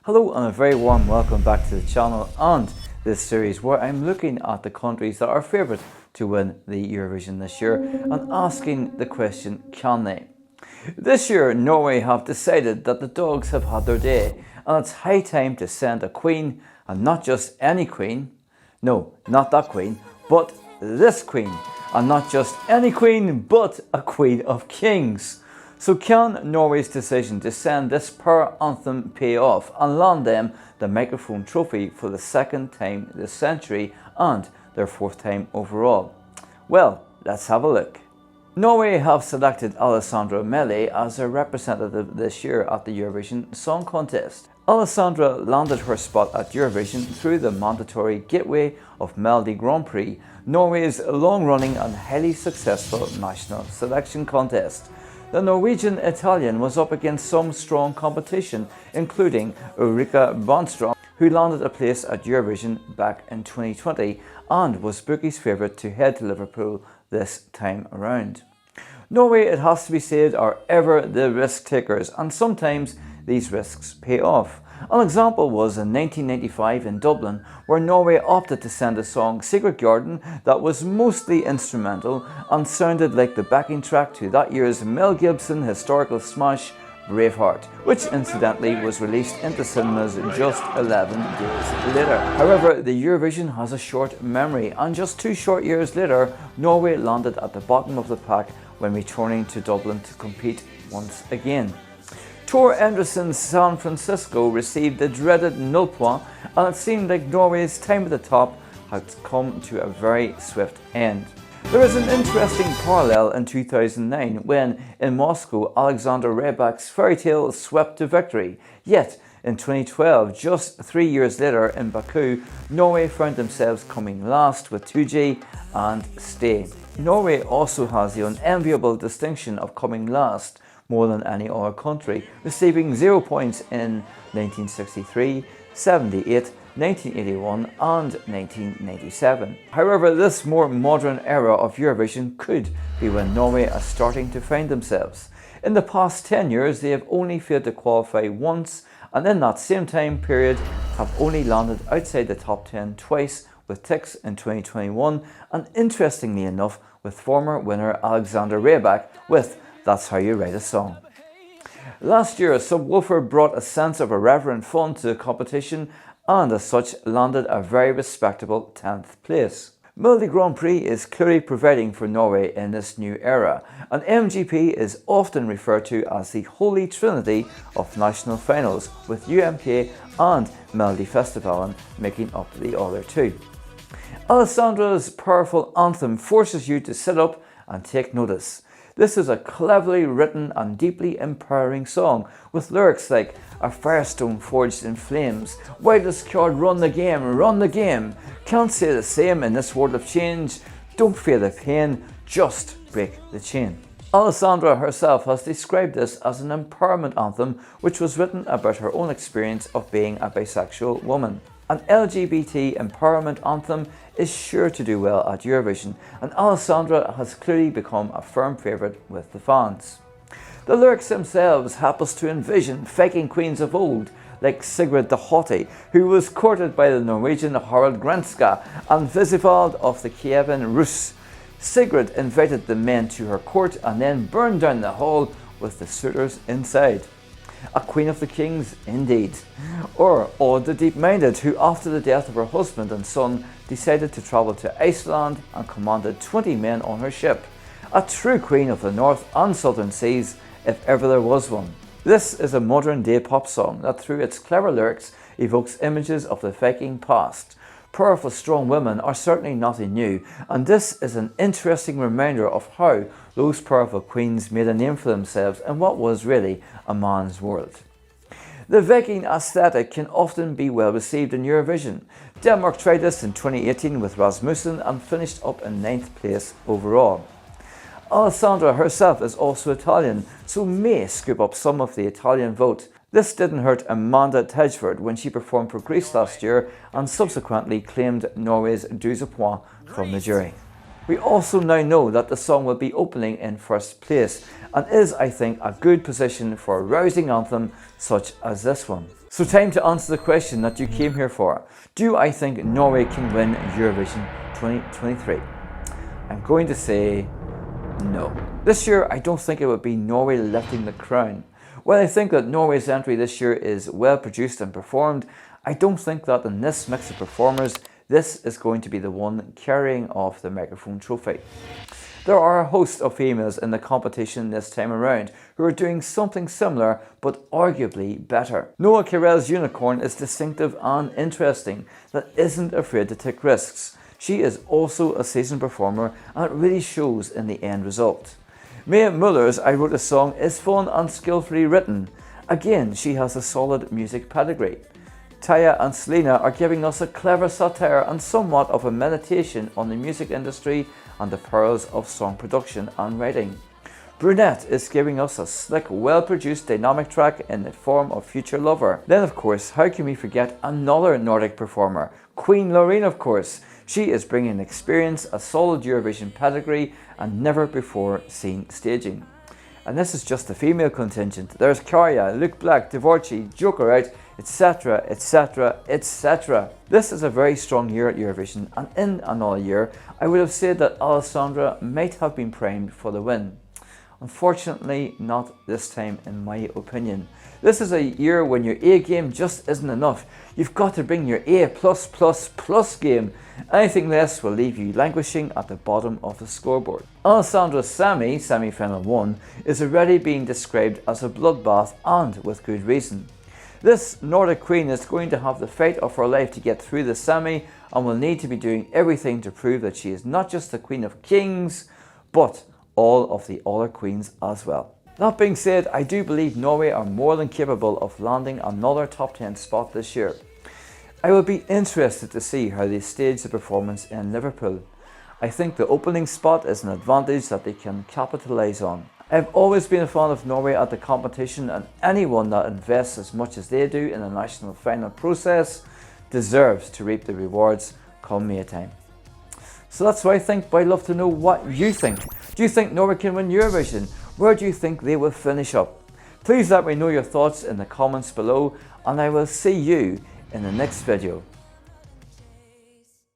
Hello and a very warm welcome back to the channel and this series where I'm looking at the countries that are favourite to win the Eurovision this year and asking the question, can they? This year Norway have decided that the dogs have had their day and it's high time to send a queen, and not just any queen, no, not that queen, but this queen, and not just any queen but a queen of kings. So can Norway's decision to send this power anthem pay off and land them the microphone trophy for the second time this century and their fourth time overall? Well, let's have a look. Norway have selected Alessandra as their representative this year at the Eurovision Song Contest. Alessandra landed her spot at Eurovision through the mandatory Gateway of Melodi Grand Prix, Norway's long-running and highly successful national selection contest. The Norwegian Italian was up against some strong competition, including Ulrika Bonnström, who landed a place at Eurovision back in 2020 and was bookies' favourite to head to Liverpool this time around. Norway, it has to be said, are ever the risk takers, and sometimes these risks pay off. An example was in 1995 in Dublin, where Norway opted to send a song, Secret Garden, that was mostly instrumental and sounded like the backing track to that year's Mel Gibson historical smash Braveheart, which incidentally was released into cinemas just 11 days later. However, the Eurovision has a short memory, and just 2 short years later, Norway landed at the bottom of the pack when returning to Dublin to compete once again. Tor Endresen's San Francisco received the dreaded null point, and it seemed like Norway's time at the top had come to a very swift end. There is an interesting parallel in 2009 when, in Moscow, Alexander Rybak's fairy tale swept to victory. Yet, in 2012, just 3 years later in Baku, Norway found themselves coming last with 2G and Stay. Norway also has the unenviable distinction of coming last more than any other country, receiving 0 points in 1963, 78, 1981 and 1997. However, this more modern era of Eurovision could be when Norway are starting to find themselves. In the past 10 years, they have only failed to qualify once, and in that same time period have only landed outside the top 10 twice, with Tix in 2021 and, interestingly enough, with former winner Alexander Rybak with That's How You Write a Song. Last year, Subwoofer brought a sense of irreverent fun to the competition and as such landed a very respectable 10th place. Melodi Grand Prix is clearly providing for Norway in this new era, and MGP is often referred to as the Holy Trinity of national finals, with UMK and Melodifestivalen making up the other two. Alessandra's powerful anthem forces you to sit up and take notice. This is a cleverly written and deeply empowering song, with lyrics like "A firestone forged in flames, wildest card run the game, can't say the same in this world of change, don't fear the pain, just break the chain." Alessandra herself has described this as an empowerment anthem which was written about her own experience of being a bisexual woman. An LGBT empowerment anthem is sure to do well at Eurovision, and Alessandra has clearly become a firm favourite with the fans. The lyrics themselves help us to envision faking queens of old, like Sigrid the Haughty, who was courted by the Norwegian Harald Grenska and Visivald of the Kievan Rus. Sigrid invited the men to her court and then burned down the hall with the suitors inside. A queen of the kings, indeed. Or Aud the Deep-Minded, who after the death of her husband and son decided to travel to Iceland and commanded 20 men on her ship. A true queen of the North and Southern Seas, if ever there was one. This is a modern day pop song that through its clever lyrics evokes images of the Viking past. Powerful strong women are certainly nothing new, and this is an interesting reminder of how those powerful queens made a name for themselves in what was really a man's world. The Viking aesthetic can often be well received in Eurovision. Denmark tried this in 2018 with Rasmussen and finished up in 9th place overall. Alessandra herself is also Italian, so may scoop up some of the Italian vote. This didn't hurt Amanda Tejford when she performed for Greece last year and subsequently claimed Norway's 12 points from the jury. We also now know that the song will be opening in first place and is, I think, a good position for a rousing anthem such as this one. So time to answer the question that you came here for. Do I think Norway can win Eurovision 2023? I'm going to say no. This year, I don't think it would be Norway lifting the crown. While I think that Norway's entry this year is well produced and performed, I don't think that in this mix of performers, this is going to be the one carrying off the microphone trophy. There are a host of females in the competition this time around who are doing something similar but arguably better. Noah Kirell's unicorn is distinctive and interesting, that isn't afraid to take risks. She is also a seasoned performer and it really shows in the end result. Mia Muller's I Wrote a Song is fun and skillfully written. Again, she has a solid music pedigree. Taya and Selena are giving us a clever satire and somewhat of a meditation on the music industry and the perils of song production and writing. Brunette is giving us a slick, well-produced dynamic track in the form of Future Lover. Then of course, how can we forget another Nordic performer? Queen Loreen, of course. She is bringing experience, a solid Eurovision pedigree and never before seen staging. And this is just the female contingent. There's Kaya, Luke Black, Dvorchi, Joker Out, etc, etc, etc. This is a very strong year at Eurovision, and in another year I would have said that Alessandra might have been primed for the win. Unfortunately, not this time in my opinion. This is a year when your A game just isn't enough. You've got to bring your A+++ game. Anything less will leave you languishing at the bottom of the scoreboard. Alessandra's semi-final 1, is already being described as a bloodbath, and with good reason. This Nordic queen is going to have the fight of her life to get through the semi and will need to be doing everything to prove that she is not just the Queen of Kings, but all of the other queens as well. That being said, I do believe Norway are more than capable of landing another top 10 spot this year. I will be interested to see how they stage the performance in Liverpool. I think the opening spot is an advantage that they can capitalise on. I've always been a fan of Norway at the competition, and anyone that invests as much as they do in the national final process deserves to reap the rewards come May time. So that's what I think, but I'd love to know what you think. Do you think Norway can win Eurovision? Where do you think they will finish up? Please let me know your thoughts in the comments below, and I will see you in the next video.